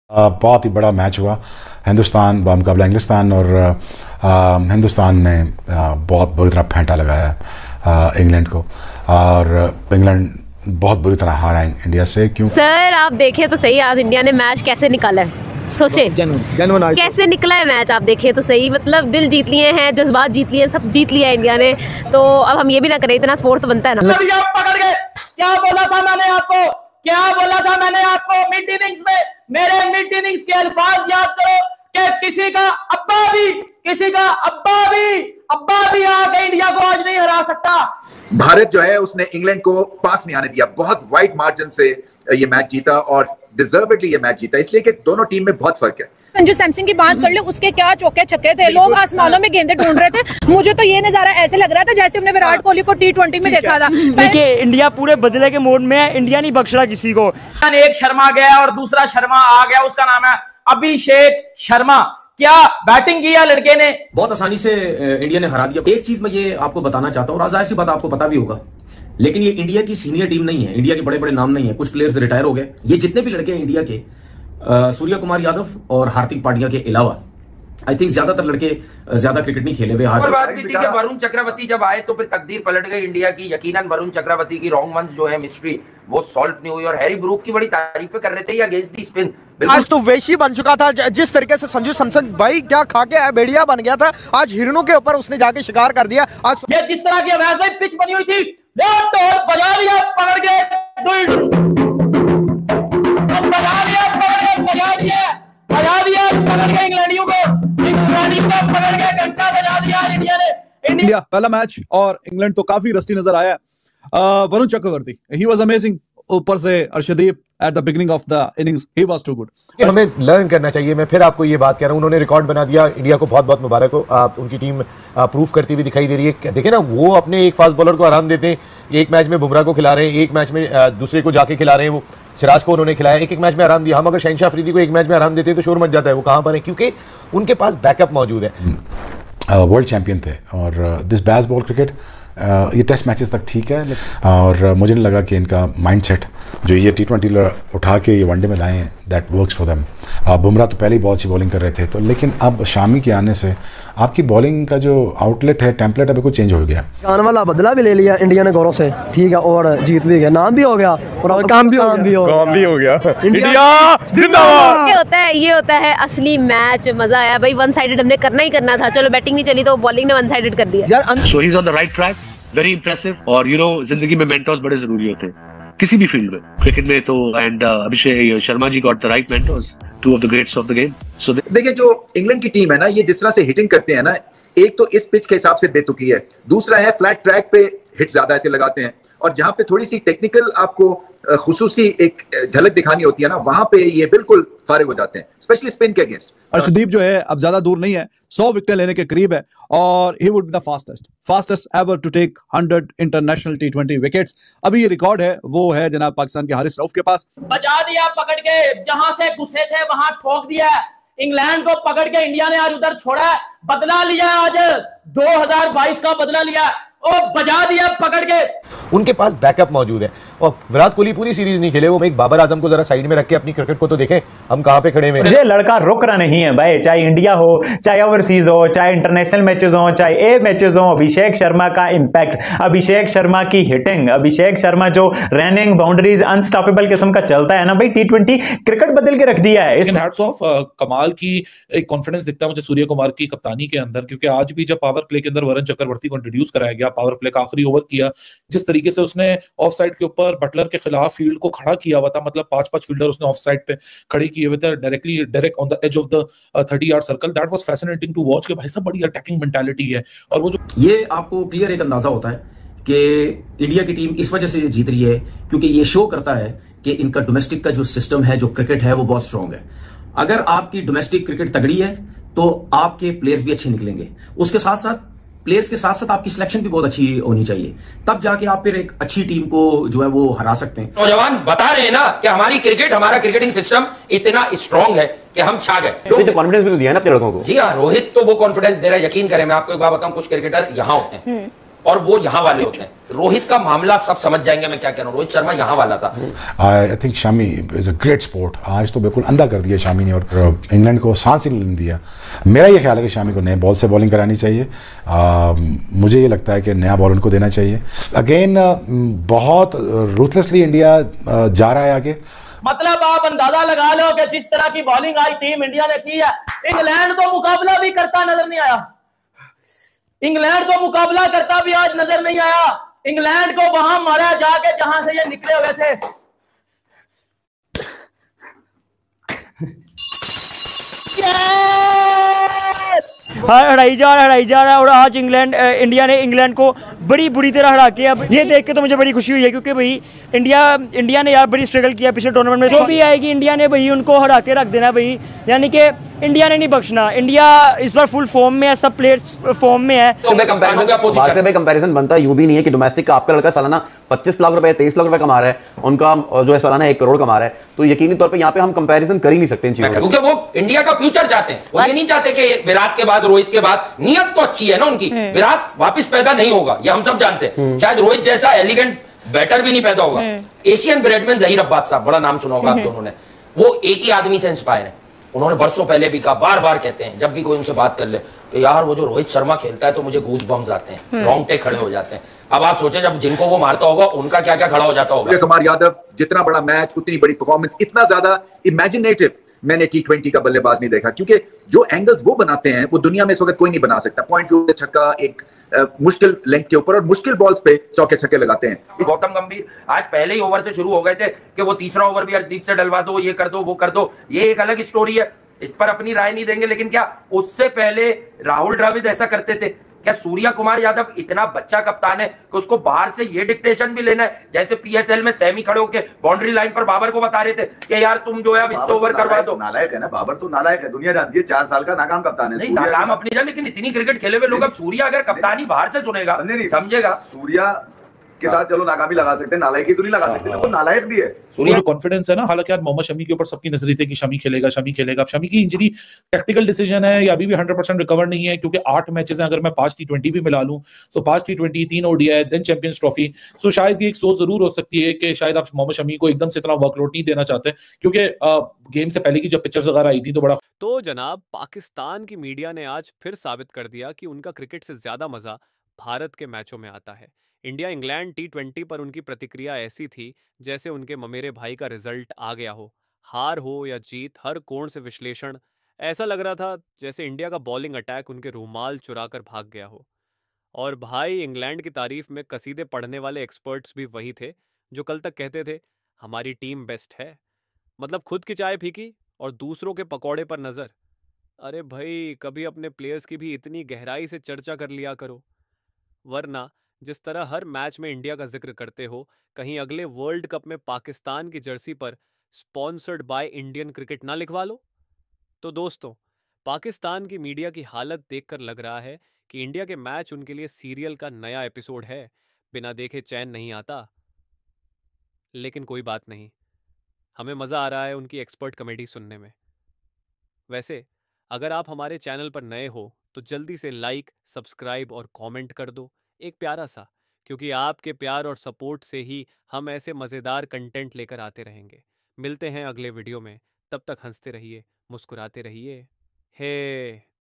बहुत ही बड़ा मैच हुआ हिंदुस्तान मुकाबला इंग्लिस्तान और हिंदुस्तान ने बहुत बुरी तरह फेंटा लगाया इंग्लैंड को और इंग्लैंड बहुत बुरी तरह हारा इंडिया से। क्यों सर आप देखें तो सही आज इंडिया ने मैच कैसे निकाला है, सोचे कैसे निकला है मैच। आप देखें तो सही, मतलब दिल जीत लिए हैं, जज्बात जीत लिए, सब जीत लिया है इंडिया ने। तो अब हम ये भी ना करें, इतना स्पोर्ट तो बनता है ना। पकड़ गए। क्या बोला था मैंने आपको, क्या बोला था मैंने आपको मिड इनिंग्स में? मेरे मिड इनिंग्स के अल्फाज याद करो कि किसी का अब्बा भी आके इंडिया को आज नहीं हरा सकता। भारत जो है उसने इंग्लैंड को पास नहीं आने दिया, बहुत वाइड मार्जिन से ये मैच जीता और डिजर्वेडली ये मैच जीता, इसलिए कि दोनों टीम में बहुत फर्क है। संजू सैमसन की बात कर ले, उसके क्या चौके छक्के थे, लोग आसमानों में गेंदें ढूंढ रहे थे। मुझे तो ये नजारा ऐसे लग रहा था जैसे हमने विराट कोहली को T20 में देखा था। देखिए इंडिया पूरे बदले के मोड में है, इंडिया नहीं बख्श रहा किसी को। एक शर्मा गया और दूसरा शर्मा आ गया, उसका नाम है अभिषेक शर्मा। क्या बैटिंग किया लड़के ने, बहुत आसानी से इंडिया ने हरा दिया। एक चीज मैं ये आपको बताना चाहता हूँ, जाहिर सी बात आपको पता भी होगा, लेकिन ये इंडिया की सीनियर टीम नहीं है, इंडिया के बड़े बड़े नाम नहीं है, कुछ प्लेयर्स रिटायर हो गए। ये जितने भी लड़के हैं इंडिया के, सूर्य कुमार यादव और हार्दिक पांड्या के अलावा आई थिंक ज्यादातर लड़के ज्यादा क्रिकेट नहीं खेले हुए। और बात भी थी कि वरुण चक्रवर्ती जब आए तो फिर तकदीर पलट गई इंडिया की। यकीनन वरुण चक्रवर्ती की रॉन्ग वंस जो है मिस्ट्री वो सॉल्व नहीं हुई और हैरी ब्रूक की बड़ी तारीफें कर रहे थे अगेंस्ट दी स्पिन। आज तो वेशी बन चुका था, जिस तरीके से संजू सैमसन भाई क्या खा के आया, भेड़िया बन गया था। आज हिरणों के ऊपर उसने जाके शिकार कर दिया। आज ये जिस तरह की अभ्यास भाई पिच बनी हुई थी, बजा लिया पकड़ के, बजा दिया पकड़ के इंग्लैंडियों को पकड़ के घंटा बजा दिया इंडिया ने। इंडिया पहला मैच और इंग्लैंड तो काफी रस्टी नजर आया। Varun Chakravarthy he was amazing, ऊपर से Arshdeep at the beginning of the innings he was too good. हमें लर्न करना चाहिए। मैं फिर आपको ये बात कह रहा हूँ, उन्होंने रिकॉर्ड बना दिया, इंडिया को बहुत बहुत मुबारक हो। आप उनकी टीम प्रूफ करती हुई दिखाई दे रही है। देखें ना, वो अपने एक फास्ट बॉलर को आराम देते हैं, एक मैच में बुमराह को खिला रहे हैं, एक मैच में दूसरे को जाके खिला रहे हैं। वो सिराज को उन्होंने खिलाया, एक मैच में आराम दिया। हम अगर शहनशाह अफरीदी को एक मैच में आराम देते हैं तो शोर मच जाता है। वो कहाँ पर है? क्योंकि उनके पास बैकअप मौजूद है। वर्ल्ड चैंपियन थे और दिस बेसबॉल क्रिकेट ये टेस्ट मैचेस तक ठीक है, और मुझे नहीं लगा कि इनका माइंडसेट जो ये T20 उठा के ये वनडे में लाए हैं that works for them. Bumrah तो पहले ही बहुत अच्छी बॉलिंग कर रहे थे, तो लेकिन अब शामी के आने से आपकी बॉलिंग का जो आउटलेट है, टेम्पलेट है, बिल्कुल चेंज हो गया। आने वाला बदला भी ले लिया इंडिया ने गौरव से, ठीक है, और जीत भी गया, नाम भी हो गया और काम भी हो गया। इंडिया जिंदाबाद। ये होता है असली मैच, मजा आया भाई। वन साइडेड हमने करना ही करना था, चलो बैटिंग नहीं चली तो बॉलिंग ने वन साइडेड कर दिया यार। So he is on the right track, very impressive. और यू नो जिंदगी में मेंटर्स बड़े जरूरी होते हैं किसी भी फील्ड में, क्रिकेट में तो। And Abhishek Sharma ji got the right mentors, two of the greats of the game. So देखिए जो इंग्लैंड की टीम है ना, ये जिस तरह से हिटिंग करते हैं ना, एक तो इस पिच के हिसाब से बेतुकी है, दूसरा है फ्लैट ट्रैक पे हिट ज्यादा ऐसे लगाते हैं, और जहां पे थोड़ी सी टेक्निकल आपको खुसूसी एक झलक दिखानी होती है ना, वहां पे ये बिल्कुल फारिग हो जाते हैं, स्पेशली स्पिन के अगेंस्ट। अर्शदीप जो है अब ज्यादा दूर नहीं है, 100 विकेट लेने के करीब है और he would be the fastest ever to take 100 international T20 wickets. अभी ये रिकॉर्ड है, वो है जनाब पाकिस्तान के हारिस रऊफ के पास। बजा दिया पकड़ के, जहां से घुसे थे वहां ठोक दिया। इंग्लैंड को पकड़ के इंडिया ने आज उधर छोड़ा, बदला लिया, आज 2022 का बदला लिया और बजा दिया पकड़ के। उनके पास बैकअप मौजूद है। और विराट कोहली पूरी सीरीज नहीं खेले, वो एक बाबर आजम को जरा साइड में रख के अपनी क्रिकेट को तो देखें, हम कहां पे खड़े हैं। ये लड़का रुक रहा नहीं है भाई, चाहे इंडिया हो, चाहे ओवरसीज हो, चाहे इंटरनेशनल मैचेस हो, चाहे ए मैचेस हो। अभिषेक शर्मा का इंपैक्ट, अभिषेक शर्मा की हिटिंग, अभिषेक शर्मा जो रनिंग बाउंड्रीज अनस्टॉपेबल किस्म का चलता है ना भाई, T20 क्रिकेट बदल के रख दिया है। हैट्स ऑफ, कमाल की एक कॉन्फिडेंस दिखता है मुझे सूर्य कुमार की कप्तानी के अंदर, क्योंकि आज भी जब पावर प्ले के अंदर वरुण चक्रवर्ती को इंट्रोड्यूस कराया गया, पावर प्ले का आखिरी ओवर किया, जिस तरीके से उसने ऑफ साइड के ऊपर बटलर के खिलाफ फील्ड को खड़ा किया हुआ था, मतलब 5-5 फील्डर उसने ऑफ साइड पे खड़े किए हुए थे, direct on the edge of the 30 yard circle. That was fascinating to watch कि भाई सब बड़ी अटैकिंग मेंटालिटी है। और वो जो ये आपको क्लियर एक अंदाजा होता है कि इंडिया की टीम इस वजह से जीत रही है क्योंकि ये शो करता है कि इनका डोमेस्टिक का जो सिस्टम है, जो क्रिकेट है, वो बहुत स्ट्रांग है। अगर आपकी डोमेस्टिक क्रिकेट तगड़ी है तो आपके प्लेयर्स भी अच्छे निकलेंगे, उसके साथ साथ प्लेयर्स के साथ साथ आपकी सिलेक्शन भी बहुत अच्छी होनी चाहिए, तब जाके आप फिर एक अच्छी टीम को जो है वो हरा सकते हैं। नौजवान बता रहे हैं ना कि हमारी क्रिकेट, हमारा क्रिकेटिंग सिस्टम इतना स्ट्रांग है कि हम छा गए। तो कॉन्फिडेंस भी तो दिया ना अपने लड़कों को। जी हाँ, रोहित तो वो कॉन्फिडेंस दे रहा है। यकीन करें, मैं आपको एक बात बताऊं, कुछ क्रिकेटर यहाँ होते हैं और वो यहाँ वाले होते हैं। रोहित का मामला सब समझ जाएंगे मैं क्या कह रहा हूँ। रोहित शर्मा यहाँ वाला था। I think Shami is a great sport. आज तो बिल्कुल अंधा कर दिया शामी ने और इंग्लैंड को सांस ही नहीं दिया। मेरा ये ख्याल है कि शामी को नए बॉल से बॉलिंग करानी चाहिए। मुझे ये लगता है कि नया बॉल उनको देना चाहिए। अगेन बहुत रूथलेसली इंडिया जा रहा है आगे। मतलब आप अंदाजा लगा लो कि जिस तरह की बॉलिंग आज टीम इंडिया ने की है, इंग्लैंड तो मुकाबला भी करता नजर नहीं आया। इंग्लैंड तो मुकाबला करता भी आज नजर नहीं आया। इंग्लैंड को वहां मारा जाके जहां से ये निकले हुए थे। हराई जा रहा है और आज इंडिया ने इंग्लैंड को बड़ी बुरी तरह हरा के, अब ये देख के तो मुझे बड़ी खुशी हुई है क्योंकि भाई इंडिया ने यार बड़ी स्ट्रगल किया पिछले टूर्नामेंट में। जो भी आएगी इंडिया ने भाई उनको हरा के रख देना भाई, यानी कि इंडिया ने नहीं बख्शना। इंडिया इस बार फुल फॉर्म में है, सब प्लेयर्स फॉर्म में है। तो कंपैरिजन बनता यूं भी नहीं है कि डोमेस्टिक का आपका लड़का सालाना 25 लाख रुपए 23 लाख रुपए कमा रहा है, उनका जो है सालाना 1 करोड़ कमा रहा है, तो यकीनी तौर पे यहाँ पे हम कंपैरिजन कर ही नहीं सकते इन चीजों, क्योंकि वो इंडिया का फ्यूचर चाहते हैं। वो ये नहीं चाहते कि विराट के बाद, रोहित के बाद, नियत तो अच्छी है ना उनकी। विराट वापस पैदा नहीं होगा, ये हम सब जानते हैं। शायद रोहित जैसा एलिगेंट बैटर भी नहीं पैदा होगा। एशियन ब्रेडमैन जहीर अब्बास साहब, बड़ा नाम सुना होगा आप दोनों ने, वो एक ही आदमी से इंस्पायर है। उन्होंने बरसों पहले भी कहा, बार बार कहते हैं जब भी कोई उनसे बात कर ले कि यार वो जो रोहित शर्मा खेलता है तो मुझे गूज बम्स आते हैं, रोंगटे खड़े हो जाते हैं। अब आप सोचें जब जिनको वो मारता होगा उनका क्या क्या खड़ा हो जाता होगा। कुमार यादव, जितना बड़ा मैच उतनी बड़ी परफॉर्मेंस, इतना ज्यादा इमेजिनेटिव मैंने T20 का बल्लेबाज नहीं देखा, क्योंकि जो एंगल्स वो बनाते हैं वो दुनिया में इस वक्त कोई नहीं बना सकता। पॉइंट के ऊपर छक्का, एक मुश्किल लेंथ के ऊपर और मुश्किल बॉल्स पे चौके छक्के लगाते हैं। गौतम गंभीर आज पहले ही ओवर से शुरू हो गए थे कि वो तीसरा ओवर भी हरदीप से डलवा दो, ये कर दो, वो कर दो। ये एक अलग स्टोरी है, इस पर अपनी राय नहीं देंगे। लेकिन क्या उससे पहले राहुल द्रविड़ ऐसा करते थे? क्या सूर्या कुमार यादव इतना बच्चा कप्तान है कि उसको बाहर से ये डिक्टेशन भी लेना है? जैसे PSL में सेमी खड़े होकर बाउंड्री लाइन पर बाबर को बता रहे थे कि यार तुम जो है अब इससे ओवर करवा दो। नालायक है ना बाबर, तो नालायक है, दुनिया जानती है। 4 साल का नाकाम कप्तान है। नहीं नाकाम अपनी जगह, लेकिन इतनी क्रिकेट खेले हुए लोग, अब सूर्या अगर कप्तानी बाहर से सुनेगा समझेगा। सूर्या के साथ चलो नाकामी लगा सकते हैं, नालायकी तो नहीं लगा सकते, वो नालायक भी है। वो जो कॉन्फिडेंस है ना, हालांकि यार मोहम्मद शमी के ऊपर सबकी नजर थी कि शमी खेलेगा। अब शमी की इंजरी टैक्टिकल डिसीजन है या अभी भी 100% रिकवर नहीं है, क्योंकि 8 मैचेस हैं। अगर मैं 5 T20 भी मिला लूं तो 5 T20, 3 ODI, then champions trophy. So शायद ये एक सोच जरूर हो सकती है कि शायद आप मोहम्मद शमी को एकदम से इतना वर्कलोड नहीं देना चाहते, क्योंकि गेम से पहले की जब पिक्चर्स वगैरह आई थी तो बड़ा। तो जनाब, पाकिस्तान की मीडिया ने आज फिर साबित कर दिया कि उनका क्रिकेट से ज्यादा मजा भारत के मैचों में आता है। इंडिया इंग्लैंड T20 पर उनकी प्रतिक्रिया ऐसी थी जैसे उनके ममेरे भाई का रिजल्ट आ गया हो। हार हो या जीत, हर कोण से विश्लेषण ऐसा लग रहा था जैसे इंडिया का बॉलिंग अटैक उनके रूमाल चुराकर भाग गया हो। और भाई, इंग्लैंड की तारीफ में कसीदे पढ़ने वाले एक्सपर्ट्स भी वही थे जो कल तक कहते थे हमारी टीम बेस्ट है। मतलब खुद की चाय फीकी और दूसरों के पकौड़े पर नजर। अरे भाई, कभी अपने प्लेयर्स की भी इतनी गहराई से चर्चा कर लिया करो, वरना जिस तरह हर मैच में इंडिया का जिक्र करते हो, कहीं अगले वर्ल्ड कप में पाकिस्तान की जर्सी पर स्पॉन्सर्ड बाय इंडियन क्रिकेट ना लिखवा लो। तो दोस्तों, पाकिस्तान की मीडिया की हालत देखकर लग रहा है कि इंडिया के मैच उनके लिए सीरियल का नया एपिसोड है। बिना देखे चैन नहीं आता। लेकिन कोई बात नहीं, हमें मजा आ रहा है उनकी एक्सपर्ट कॉमेडी सुनने में। वैसे अगर आप हमारे चैनल पर नए हो तो जल्दी से लाइक, सब्सक्राइब और कमेंट कर दो, एक प्यारा सा, क्योंकि आपके प्यार और सपोर्ट से ही हम ऐसे मज़ेदार कंटेंट लेकर आते रहेंगे। मिलते हैं अगले वीडियो में, तब तक हंसते रहिए, मुस्कुराते रहिए। हे